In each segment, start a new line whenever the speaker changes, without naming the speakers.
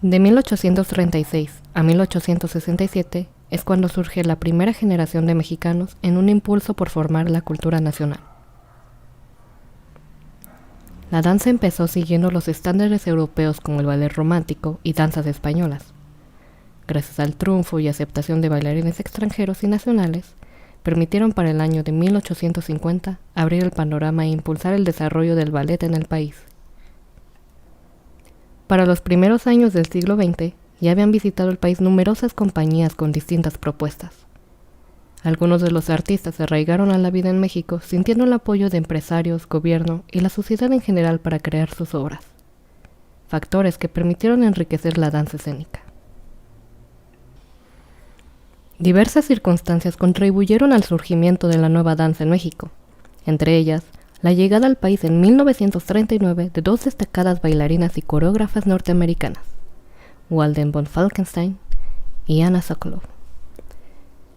De 1836 a 1867 es cuando surge la primera generación de mexicanos en un impulso por formar la cultura nacional. La danza empezó siguiendo los estándares europeos como el ballet romántico y danzas españolas. Gracias al triunfo y aceptación de bailarines extranjeros y nacionales, permitieron para el año de 1850 abrir el panorama e impulsar el desarrollo del ballet en el país. Para los primeros años del siglo XX, ya habían visitado el país numerosas compañías con distintas propuestas. Algunos de los artistas se arraigaron a la vida en México sintiendo el apoyo de empresarios, gobierno y la sociedad en general para crear sus obras, factores que permitieron enriquecer la danza escénica. Diversas circunstancias contribuyeron al surgimiento de la nueva danza en México, entre ellas la llegada al país en 1939 de dos destacadas bailarinas y coreógrafas norteamericanas, Walden von Falkenstein y Anna Sokolow,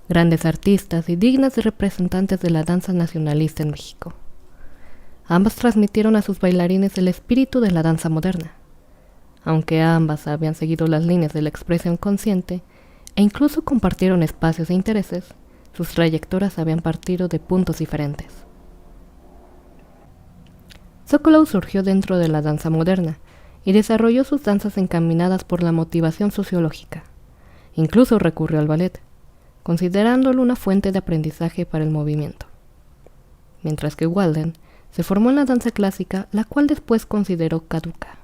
grandes artistas y dignas representantes de la danza nacionalista en México. Ambas transmitieron a sus bailarines el espíritu de la danza moderna, aunque ambas habían seguido las líneas de la expresión consciente e incluso compartieron espacios e intereses, sus trayectorias habían partido de puntos diferentes. Sokolow surgió dentro de la danza moderna y desarrolló sus danzas encaminadas por la motivación sociológica. Incluso recurrió al ballet, considerándolo una fuente de aprendizaje para el movimiento. Mientras que Walden se formó en la danza clásica, la cual después consideró caduca.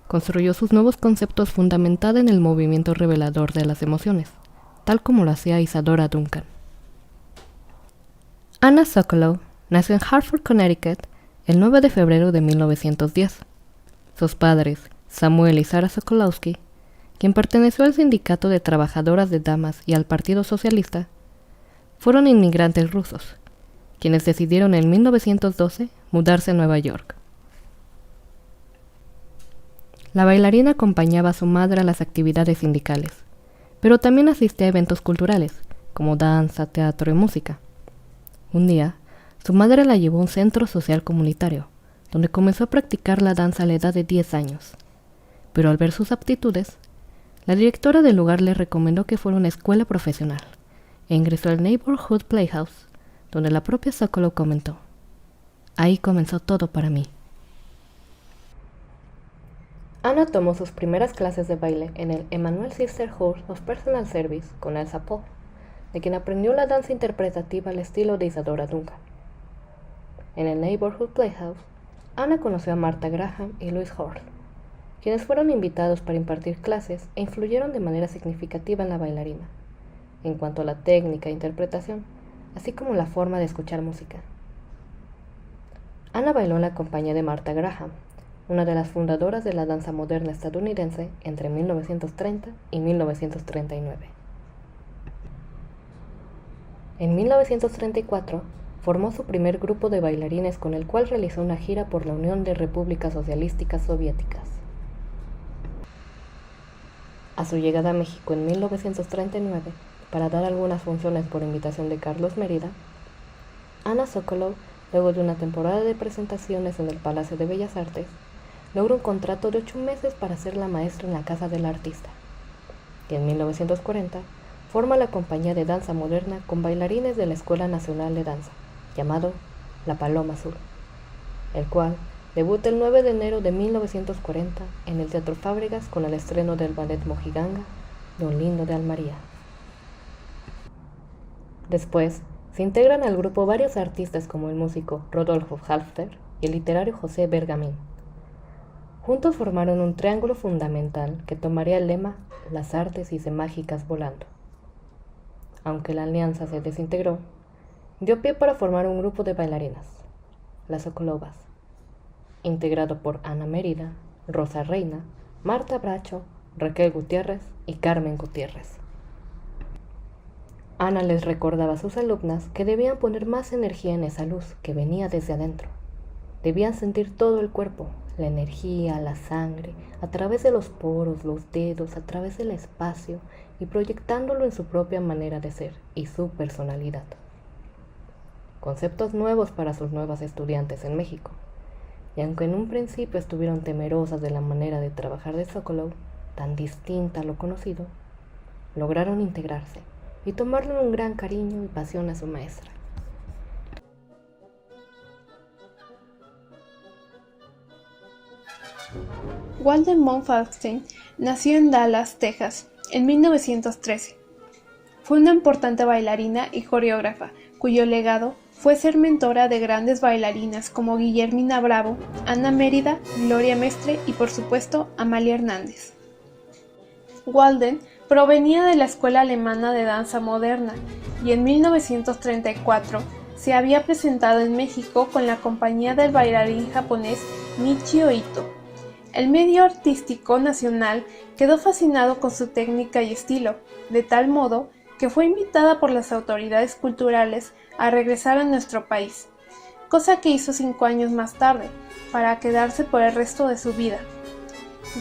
Construyó sus nuevos conceptos fundamentada en el movimiento revelador de las emociones, tal como lo hacía Isadora Duncan. Anna Sokolow nació en Hartford, Connecticut, el 9 de febrero de 1910. Sus padres, Samuel y Sara Sokolowski, quien perteneció al Sindicato de Trabajadoras de Damas y al Partido Socialista, fueron inmigrantes rusos, quienes decidieron en 1912 mudarse a Nueva York. La bailarina acompañaba a su madre a las actividades sindicales, pero también asistía a eventos culturales, como danza, teatro y música. Un día, su madre la llevó a un centro social comunitario, donde comenzó a practicar la danza a la edad de 10 años. Pero al ver sus aptitudes, la directora del lugar le recomendó que fuera a una escuela profesional, e ingresó al Neighborhood Playhouse, donde la propia Sokolow comentó: "Ahí comenzó todo para mí". Anna tomó sus primeras clases de baile en el Emmanuel Sisterhood of Personal Service con Elsa Pohl, de quien aprendió la danza interpretativa al estilo de Isadora Duncan. En el Neighborhood Playhouse, Anna conoció a Martha Graham y Louise Hall, quienes fueron invitados para impartir clases e influyeron de manera significativa en la bailarina, en cuanto a la técnica e interpretación, así como la forma de escuchar música. Anna bailó en la compañía de Martha Graham, una de las fundadoras de la danza moderna estadounidense entre 1930 y 1939. En 1934, formó su primer grupo de bailarines con el cual realizó una gira por la Unión de Repúblicas Socialísticas Soviéticas. A su llegada a México en 1939, para dar algunas funciones por invitación de Carlos Mérida, Anna Sokolow, luego de una temporada de presentaciones en el Palacio de Bellas Artes, logra un contrato de 8 meses para ser la maestra en la casa del artista, y en 1940 forma la compañía de danza moderna con bailarines de la Escuela Nacional de Danza, llamado La Paloma Azul, el cual debuta el 9 de enero de 1940 en el Teatro Fábregas con el estreno del ballet Mojiganga, Don Lindo de Almaría. Después, se integran al grupo varios artistas como el músico Rodolfo Halfter y el literario José Bergamín. Juntos formaron un triángulo fundamental que tomaría el lema Las artes hice mágicas volando. Aunque la alianza se desintegró, dio pie para formar un grupo de bailarinas, las Sokolovas, integrado por Ana Mérida, Rosa Reina, Marta Bracho, Raquel Gutiérrez y Carmen Gutiérrez. Ana les recordaba a sus alumnas que debían poner más energía en esa luz que venía desde adentro. Debían sentir todo el cuerpo, la energía, la sangre, a través de los poros, los dedos, a través del espacio y proyectándolo en su propia manera de ser y su personalidad. Conceptos nuevos para sus nuevas estudiantes en México. Y aunque en un principio estuvieron temerosas de la manera de trabajar de Sokolow, tan distinta a lo conocido, lograron integrarse y tomarle un gran cariño y pasión a su maestra.
Walden von Falkenstein nació en Dallas, Texas, en 1913. Fue una importante bailarina y coreógrafa, cuyo legado fue ser mentora de grandes bailarinas como Guillermina Bravo, Ana Mérida, Gloria Mestre y por supuesto Amalia Hernández. Walden provenía de la Escuela Alemana de Danza Moderna y en 1934 se había presentado en México con la compañía del bailarín japonés Michio Ito. El medio artístico nacional quedó fascinado con su técnica y estilo, de tal modo que fue invitada por las autoridades culturales a regresar a nuestro país, cosa que hizo 5 años más tarde, para quedarse por el resto de su vida.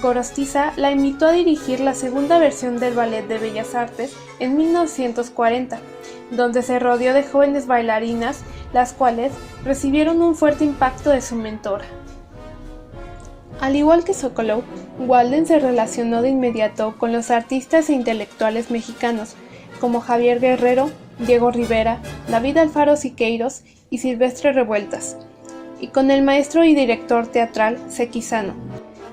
Gorostiza la invitó a dirigir la segunda versión del Ballet de Bellas Artes en 1940, donde se rodeó de jóvenes bailarinas, las cuales recibieron un fuerte impacto de su mentora. Al igual que Sokolow, Walden se relacionó de inmediato con los artistas e intelectuales mexicanos, como Javier Guerrero, Diego Rivera, David Alfaro Siqueiros y Silvestre Revueltas, y con el maestro y director teatral Sequizano.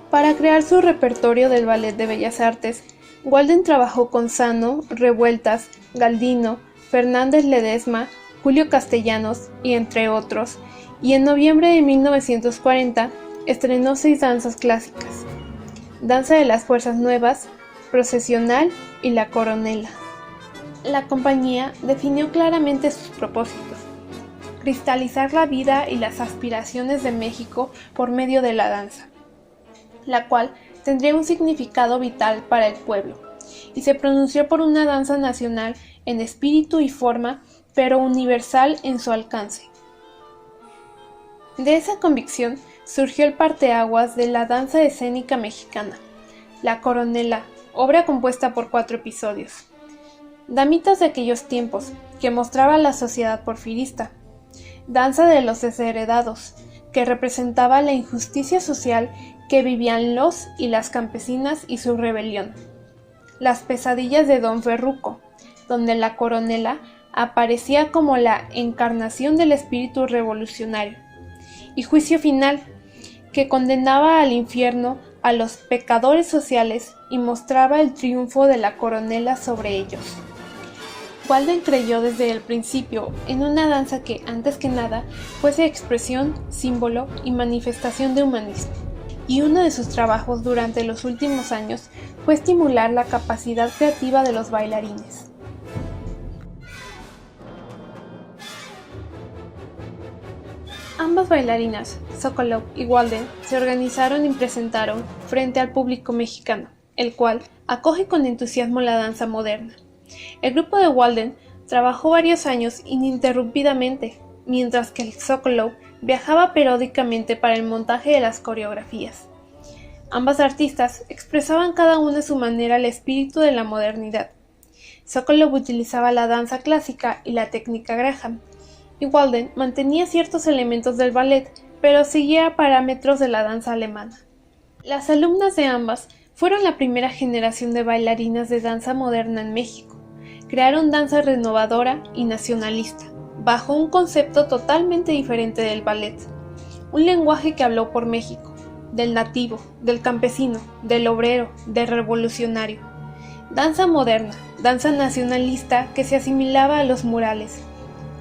Para crear su repertorio del Ballet de Bellas Artes, Walden trabajó con Sano, Revueltas, Galdino, Fernández Ledesma, Julio Castellanos y entre otros, y en noviembre de 1940 estrenó 6 danzas clásicas: Danza de las Fuerzas Nuevas, Procesional y La Coronela. La compañía definió claramente sus propósitos: cristalizar la vida y las aspiraciones de México por medio de la danza, la cual tendría un significado vital para el pueblo, y se pronunció por una danza nacional en espíritu y forma, pero universal en su alcance. De esa convicción surgió el parteaguas de la danza escénica mexicana, La Coronela, obra compuesta por 4 episodios. Damitas de aquellos tiempos, que mostraba la sociedad porfirista. Danza de los desheredados, que representaba la injusticia social que vivían los y las campesinas y su rebelión. Las pesadillas de Don Ferruco, donde la Coronela aparecía como la encarnación del espíritu revolucionario. Y Juicio Final, que condenaba al infierno a los pecadores sociales y mostraba el triunfo de la Coronela sobre ellos. Walden creyó desde el principio en una danza que, antes que nada, fuese expresión, símbolo y manifestación de humanismo, y uno de sus trabajos durante los últimos años fue estimular la capacidad creativa de los bailarines. Ambas bailarinas, Sokolow y Walden, se organizaron y presentaron frente al público mexicano, el cual acoge con entusiasmo la danza moderna. El grupo de Walden trabajó varios años ininterrumpidamente, mientras que el Sokolow viajaba periódicamente para el montaje de las coreografías. Ambas artistas expresaban cada una a su manera el espíritu de la modernidad. Sokolow utilizaba la danza clásica y la técnica Graham, y Walden mantenía ciertos elementos del ballet, pero seguía parámetros de la danza alemana. Las alumnas de ambas fueron la primera generación de bailarinas de danza moderna en México. Crearon danza renovadora y nacionalista, bajo un concepto totalmente diferente del ballet. Un lenguaje que habló por México, del nativo, del campesino, del obrero, del revolucionario. Danza moderna, danza nacionalista que se asimilaba a los murales.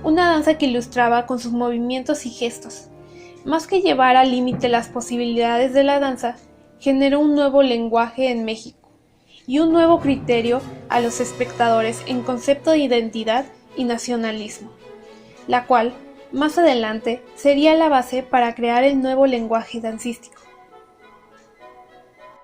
Una danza que ilustraba con sus movimientos y gestos. Más que llevar al límite las posibilidades de la danza, generó un nuevo lenguaje en México y un nuevo criterio a los espectadores en concepto de identidad y nacionalismo, la cual, más adelante, sería la base para crear el nuevo lenguaje dancístico.